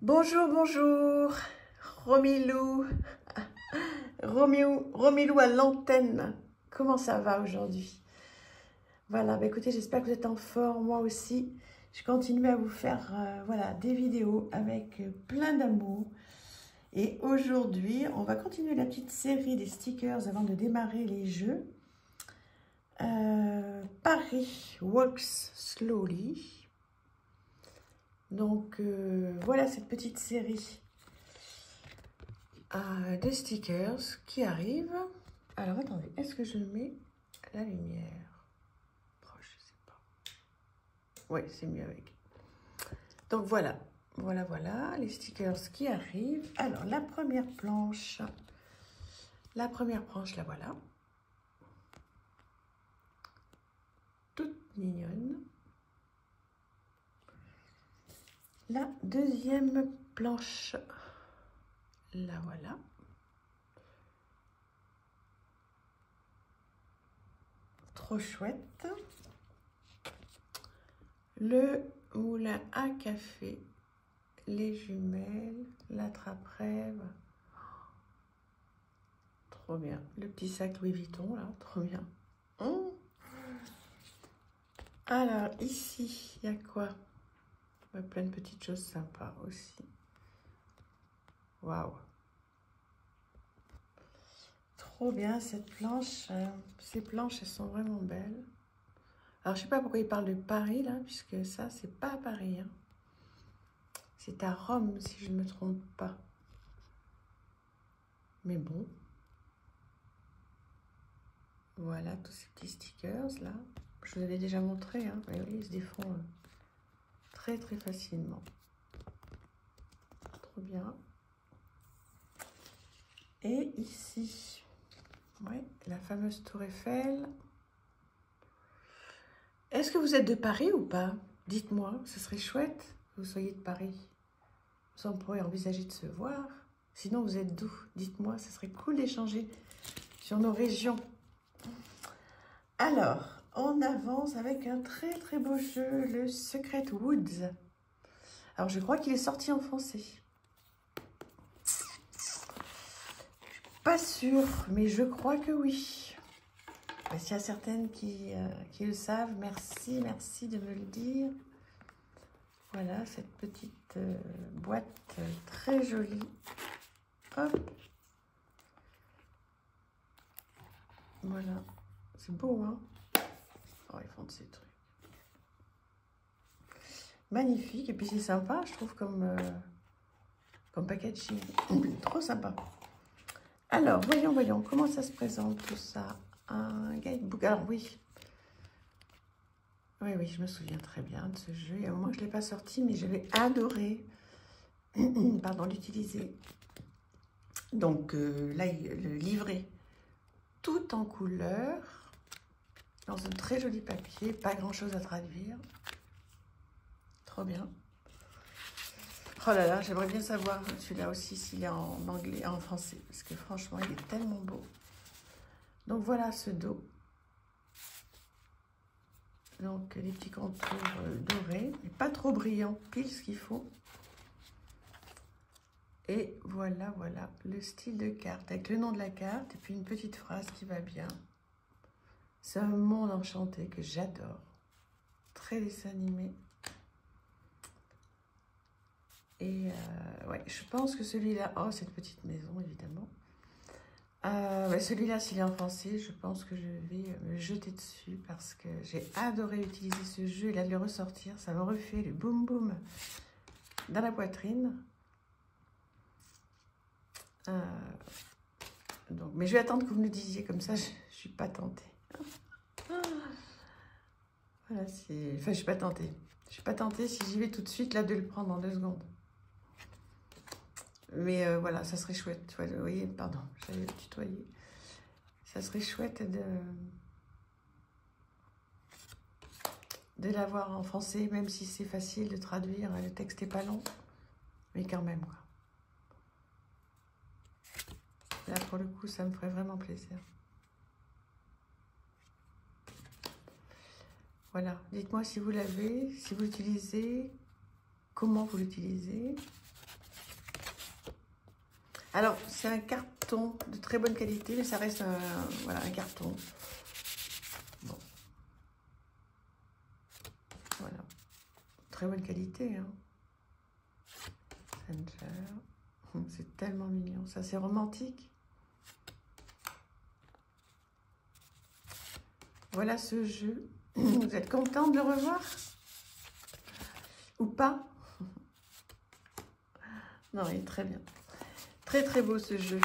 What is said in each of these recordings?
Bonjour, bonjour, Romilou, Romilou à l'antenne. Comment ça va aujourd'hui? Voilà, bah écoutez, j'espère que vous êtes en forme, moi aussi. Je continue à vous faire voilà, des vidéos avec plein d'amour. Et aujourd'hui, on va continuer la petite série des stickers avant de démarrer les jeux. Paris Walks Slowly. Donc voilà cette petite série de stickers qui arrive. Alors attendez, est-ce que je mets la lumière? Oh, je sais pas. Oui, c'est mieux avec. Donc voilà, voilà les stickers qui arrivent. Alors la première planche, la voilà. Toute mignonne. La deuxième planche, la voilà. Trop chouette. Le moulin à café, les jumelles, l'attrape-rêve. Trop bien. Le petit sac Louis Vuitton, là, trop bien. Alors, ici, il y a quoi? Plein de petites choses sympas aussi. Waouh! Trop bien cette planche. Ces planches, elles sont vraiment belles. Alors, je sais pas pourquoi il parle de Paris, là, puisque ça, c'est pas à Paris. Hein. C'est à Rome, si je ne me trompe pas. Mais bon. Voilà, tous ces petits stickers, là. Je vous avais déjà montré, hein. Mais oui, ils se défont très, très facilement. Trop bien. Et ici, ouais, la fameuse tour Eiffel. Est-ce que vous êtes de Paris ou pas? Dites-moi, ce serait chouette que vous soyez de Paris. On pourrait envisager de se voir. Sinon, vous êtes d'où? Dites-moi, ce serait cool d'échanger sur nos régions. Alors, on avance avec un très très beau jeu, le Secret Woods. Alors, je crois qu'il est sorti en français. Pas sûre, mais je crois que oui. S'il y a certaines qui le savent, merci de me le dire. Voilà, cette petite boîte très jolie. Hop. Voilà. C'est beau, hein? Oh, ils font de ces trucs. Magnifique. Et puis, c'est sympa, je trouve, comme packaging. Trop sympa. Alors, voyons, comment ça se présente tout ça? Un guidebook. Alors, oui. Oui, je me souviens très bien de ce jeu. Il y a un moment que je ne l'ai pas sorti, mais j'avais adoré pardon, l'utiliser. Donc, là, le livret tout en couleur, dans un très joli papier, pas grand-chose à traduire. Trop bien. Oh là là, j'aimerais bien savoir celui-là aussi s'il est en anglais, en français, parce que franchement, il est tellement beau. Donc voilà ce dos. Donc les petits contours dorés, mais pas trop brillants, pile ce qu'il faut. Et voilà le style de carte, avec le nom de la carte, et puis une petite phrase qui va bien. C'est un monde enchanté que j'adore. Très dessin animé. Et ouais, je pense que celui-là... Oh, cette petite maison, évidemment. Celui-là, s'il est en français, je pense que je vais me jeter dessus parce que j'ai adoré utiliser ce jeu. Et là, de le ressortir, ça me refait le boum boum dans la poitrine. Donc, mais je vais attendre que vous me le disiez, comme ça, je ne suis pas tentée. Voilà, c'est... Enfin, je ne suis pas tentée. Je ne suis pas tentée si j'y vais tout de suite, là, de le prendre en 2 secondes. Mais voilà, ça serait chouette. Vous voyez, pardon, j'allais le tutoyer. Ça serait chouette de l'avoir en français, même si c'est facile de traduire. Le texte n'est pas long, mais quand même, quoi. Là, pour le coup, ça me ferait vraiment plaisir. Voilà, dites-moi si vous l'avez, si vous l'utilisez, comment vous l'utilisez. Alors, c'est un carton de très bonne qualité, mais ça reste voilà, un carton. Bon. Voilà. Très bonne qualité. Hein. C'est tellement mignon. Ça, c'est romantique. Voilà ce jeu. Vous êtes contente de le revoir? Ou pas? Non, il est très bien. Très très beau ce jeu.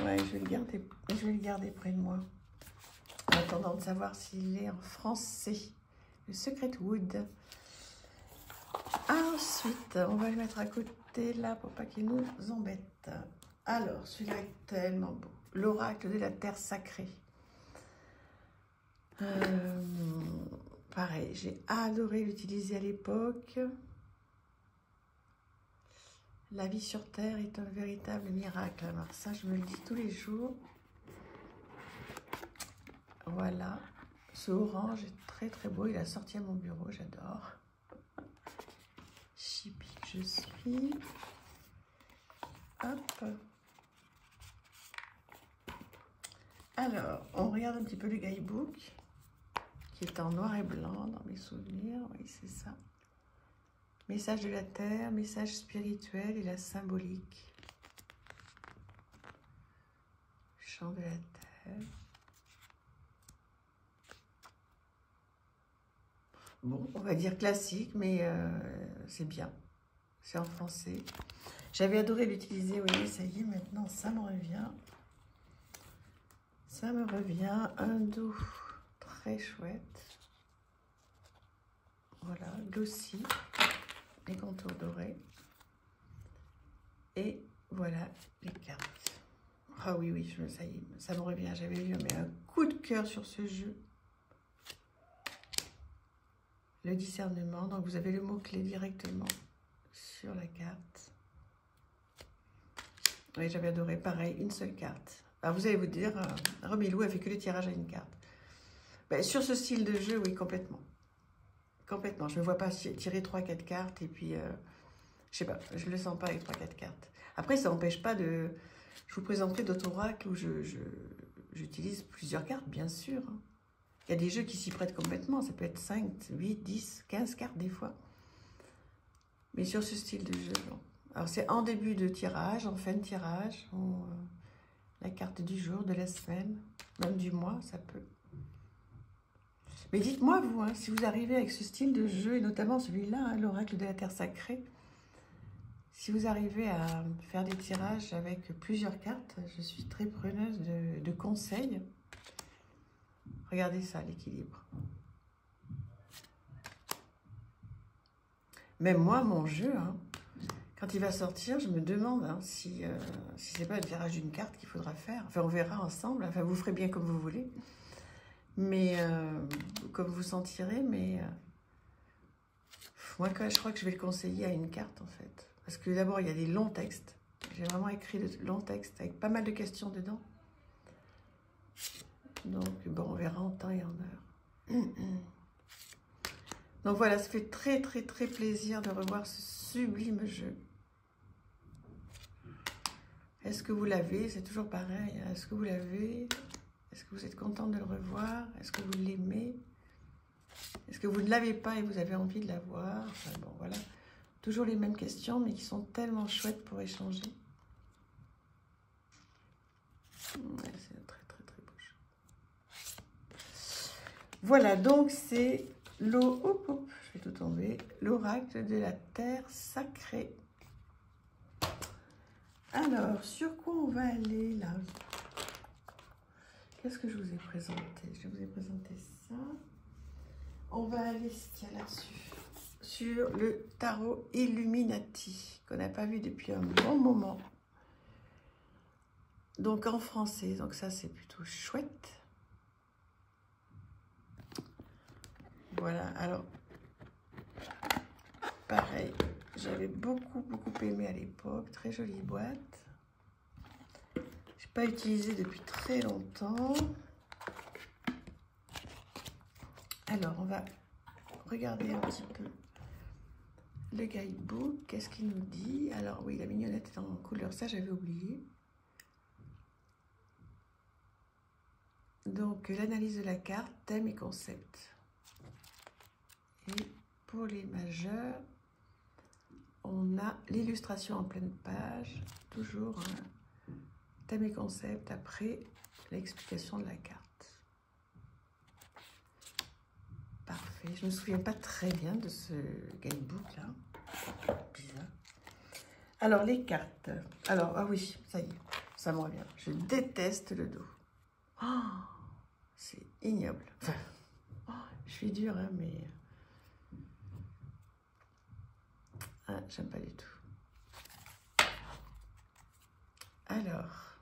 Ouais, je vais le garder près de moi. En attendant de savoir s'il est en français. Le Secret Wood. Ensuite, on va le mettre à côté là pour pas qu'il nous embête. Alors, celui-là est tellement beau. L'oracle de la terre sacrée. Pareil, j'ai adoré l'utiliser à l'époque. La vie sur Terre est un véritable miracle. Alors ça, je me le dis tous les jours. Voilà. Ce orange est très très beau. Il a sorti à mon bureau. J'adore. Chippy que je suis. Hop. Alors, on regarde un petit peu le guidebook, qui est en noir et blanc dans mes souvenirs. Oui, c'est ça. Message de la Terre, message spirituel et la symbolique. Chant de la Terre. Bon, on va dire classique, mais c'est bien. C'est en français. J'avais adoré l'utiliser, oui, ça y est, maintenant ça me revient. Ça me revient, un dos très chouette. Voilà, glossy, les contours dorés. Et voilà les cartes. Ah oui, oui, ça y est, ça me revient. J'avais eu un coup de cœur sur ce jeu. Le discernement, donc vous avez le mot-clé directement sur la carte. Oui, j'avais adoré, pareil, une seule carte. Alors vous allez vous dire, Romilou a fait que le tirage à une carte. Ben, sur ce style de jeu, oui, complètement. Complètement. Je ne me vois pas tirer 3-4 cartes et puis, je sais pas, je ne le sens pas avec 3-4 cartes. Après, ça n'empêche pas de... Je vous présenterai d'autres oracles où j'utilise plusieurs cartes, bien sûr. Il y a des jeux qui s'y prêtent complètement. Ça peut être 5, 8, 10, 15 cartes des fois. Mais sur ce style de jeu, non. Alors, c'est en début de tirage, en fin de tirage, la carte du jour, de la semaine, même du mois, ça peut. Mais dites-moi, vous, hein, si vous arrivez avec ce style de jeu, et notamment celui-là, hein, l'oracle de la terre sacrée, si vous arrivez à faire des tirages avec plusieurs cartes, je suis très preneuse de conseils. Regardez ça, l'équilibre. Même moi, mon jeu, hein, quand il va sortir, je me demande hein, si c'est pas le tirage d'une carte qu'il faudra faire. Enfin, on verra ensemble. Enfin, vous ferez bien comme vous voulez. Mais, comme vous sentirez, mais... moi, je crois que je vais le conseiller à une carte, en fait. Parce que d'abord, il y a des longs textes. J'ai vraiment écrit de longs textes avec pas mal de questions dedans. Donc, bon, on verra en temps et en heure. Donc voilà, ça fait très, très, très plaisir de revoir ce sublime jeu. Est-ce que vous l'avez? C'est toujours pareil. Est-ce que vous l'avez? Est-ce que vous êtes contente de le revoir? Est-ce que vous l'aimez? Est-ce que vous ne l'avez pas et vous avez envie de l'avoir? Enfin, bon, voilà. Toujours les mêmes questions, mais qui sont tellement chouettes pour échanger. Ouais, c'est un très, très, très beau jeu. Voilà, donc c'est je vais tout tomber. L'oracle de la terre sacrée. Alors, sur quoi on va aller là? Qu'est-ce que je vous ai présenté? Je vous ai présenté ça. On va aller là-dessus. Sur le tarot Illuminati, qu'on n'a pas vu depuis un bon moment. Donc en français, donc ça c'est plutôt chouette. Voilà, alors, pareil, j'avais beaucoup aimé à l'époque, très jolie boîte. J'ai pas utilisé depuis très longtemps. Alors, on va regarder un petit peu Le guidebook, qu'est-ce qu'il nous dit? Alors oui, la mignonnette est en couleur, ça j'avais oublié. Donc l'analyse de la carte, thème et concept. Et pour les majeurs, on a l'illustration en pleine page, toujours thème et concept, après l'explication de la carte. Parfait, je ne me souviens pas très bien de ce guidebook là, bizarre. Alors les cartes, alors ah oui, ça y est, ça me revient, je déteste le dos. Oh, c'est ignoble. Enfin, oh, je suis dure, hein, mais ah, j'aime pas du tout. Alors,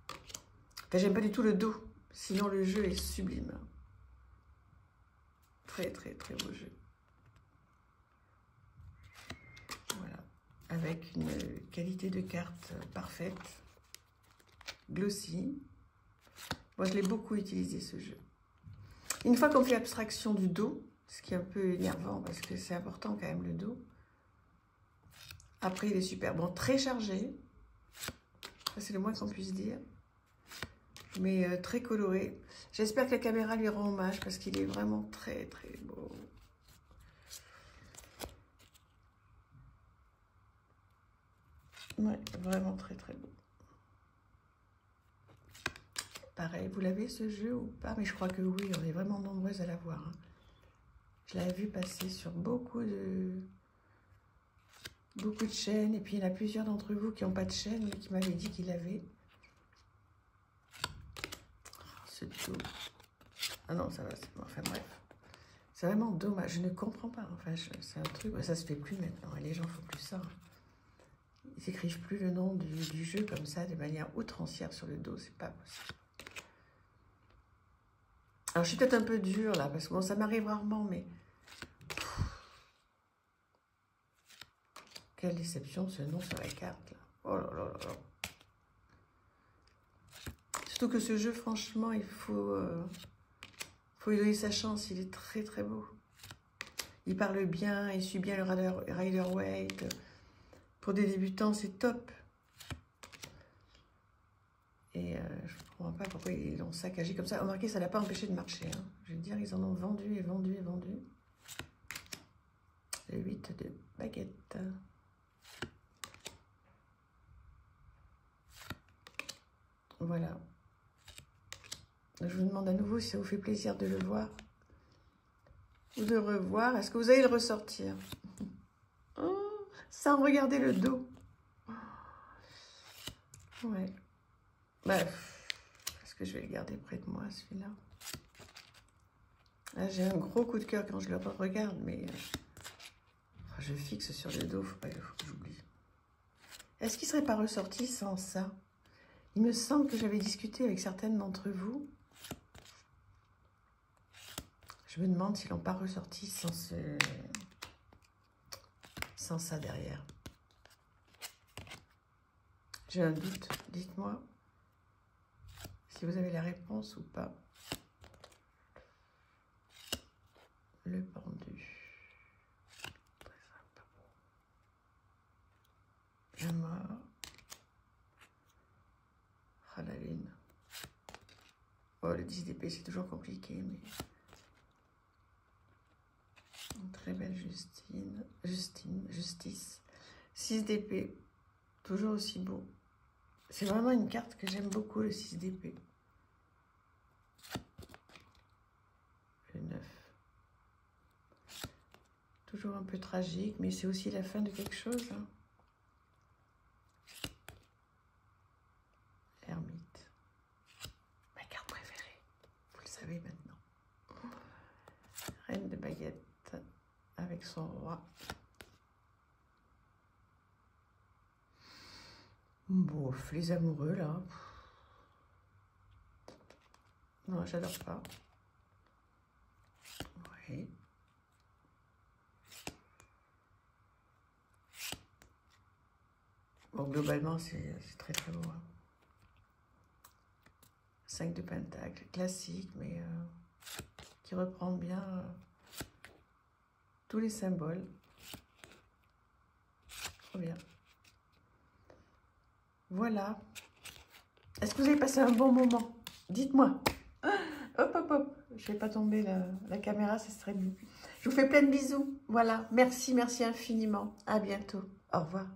enfin, j'aime pas du tout le dos, sinon le jeu est sublime. Très très très beau jeu. Voilà, avec une qualité de carte parfaite, glossy. Moi je l'ai beaucoup utilisé ce jeu. Une fois qu'on fait abstraction du dos, ce qui est un peu énervant parce que c'est important quand même le dos. Après il est super bon, très chargé. C'est le moins qu'on puisse dire. Mais très coloré. J'espère que la caméra lui rend hommage parce qu'il est vraiment très très beau. Ouais, vraiment très très beau. Pareil, vous l'avez ce jeu ou pas? Mais je crois que oui, on est vraiment nombreuses à l'avoir. Hein. Je l'avais vu passer sur beaucoup de chaînes. Et puis il y en a plusieurs d'entre vous qui n'ont pas de chaîne mais qui m'avaient dit qu'ils l'avaient. Ce dos. Ah non, ça va, enfin bref. C'est vraiment dommage, je ne comprends pas. Enfin, c'est un truc, ça se fait plus maintenant. Les gens font plus ça. Ils n'écrivent plus le nom du jeu comme ça, de manière outrancière sur le dos, c'est pas possible. Alors, je suis peut-être un peu dure là, parce que bon, ça m'arrive rarement, mais... Quelle déception ce nom sur la carte, là. Oh là là là là. Surtout que ce jeu, franchement, il faut lui donner sa chance, il est très très beau. Il parle bien, il suit bien le Rider Waite. Pour des débutants, c'est top. Et je ne comprends pas pourquoi ils l'ont saccagé comme ça. Remarquez, ça ne l'a pas empêché de marcher. Hein. Je veux dire, ils en ont vendu et vendu et vendu. Le 8 de baguette. Voilà. Je vous demande à nouveau si ça vous fait plaisir de le voir ou de revoir. Est-ce que vous allez le ressortir sans regarder le dos? Ouais. Bref. Est-ce que je vais le garder près de moi, celui-là? J'ai un gros coup de cœur quand je le regarde, mais je fixe sur le dos, faut pas que j'oublie. Est-ce qu'il ne serait pas ressorti sans ça? Il me semble que j'avais discuté avec certaines d'entre vous. Je me demande s'ils n'ont pas ressorti sans ça derrière. J'ai un doute, dites-moi si vous avez la réponse ou pas. Le pendu. Très sympa. La mort. Ah, la lune. Oh, le 10 d'épée, c'est toujours compliqué, mais... Une très belle justice. 6 d'épée, toujours aussi beau. C'est vraiment une carte que j'aime beaucoup, le 6 d'épée. Le 9. Toujours un peu tragique, mais c'est aussi la fin de quelque chose. Hein. Ermite. Ma carte préférée, vous le savez maintenant. Reine de baguette avec son roi. Bouf, les amoureux là. Non, j'adore pas. Oui. Bon, globalement, c'est très très beau. Hein. 5 de pentacle, classique, mais qui reprend bien tous les symboles. Trop bien. Voilà. Est-ce que vous avez passé un bon moment? Dites-moi. Hop, hop, hop. Je ne vais pas tomber la caméra, ce serait mieux. Je vous fais plein de bisous. Voilà. Merci, merci infiniment. À bientôt. Au revoir.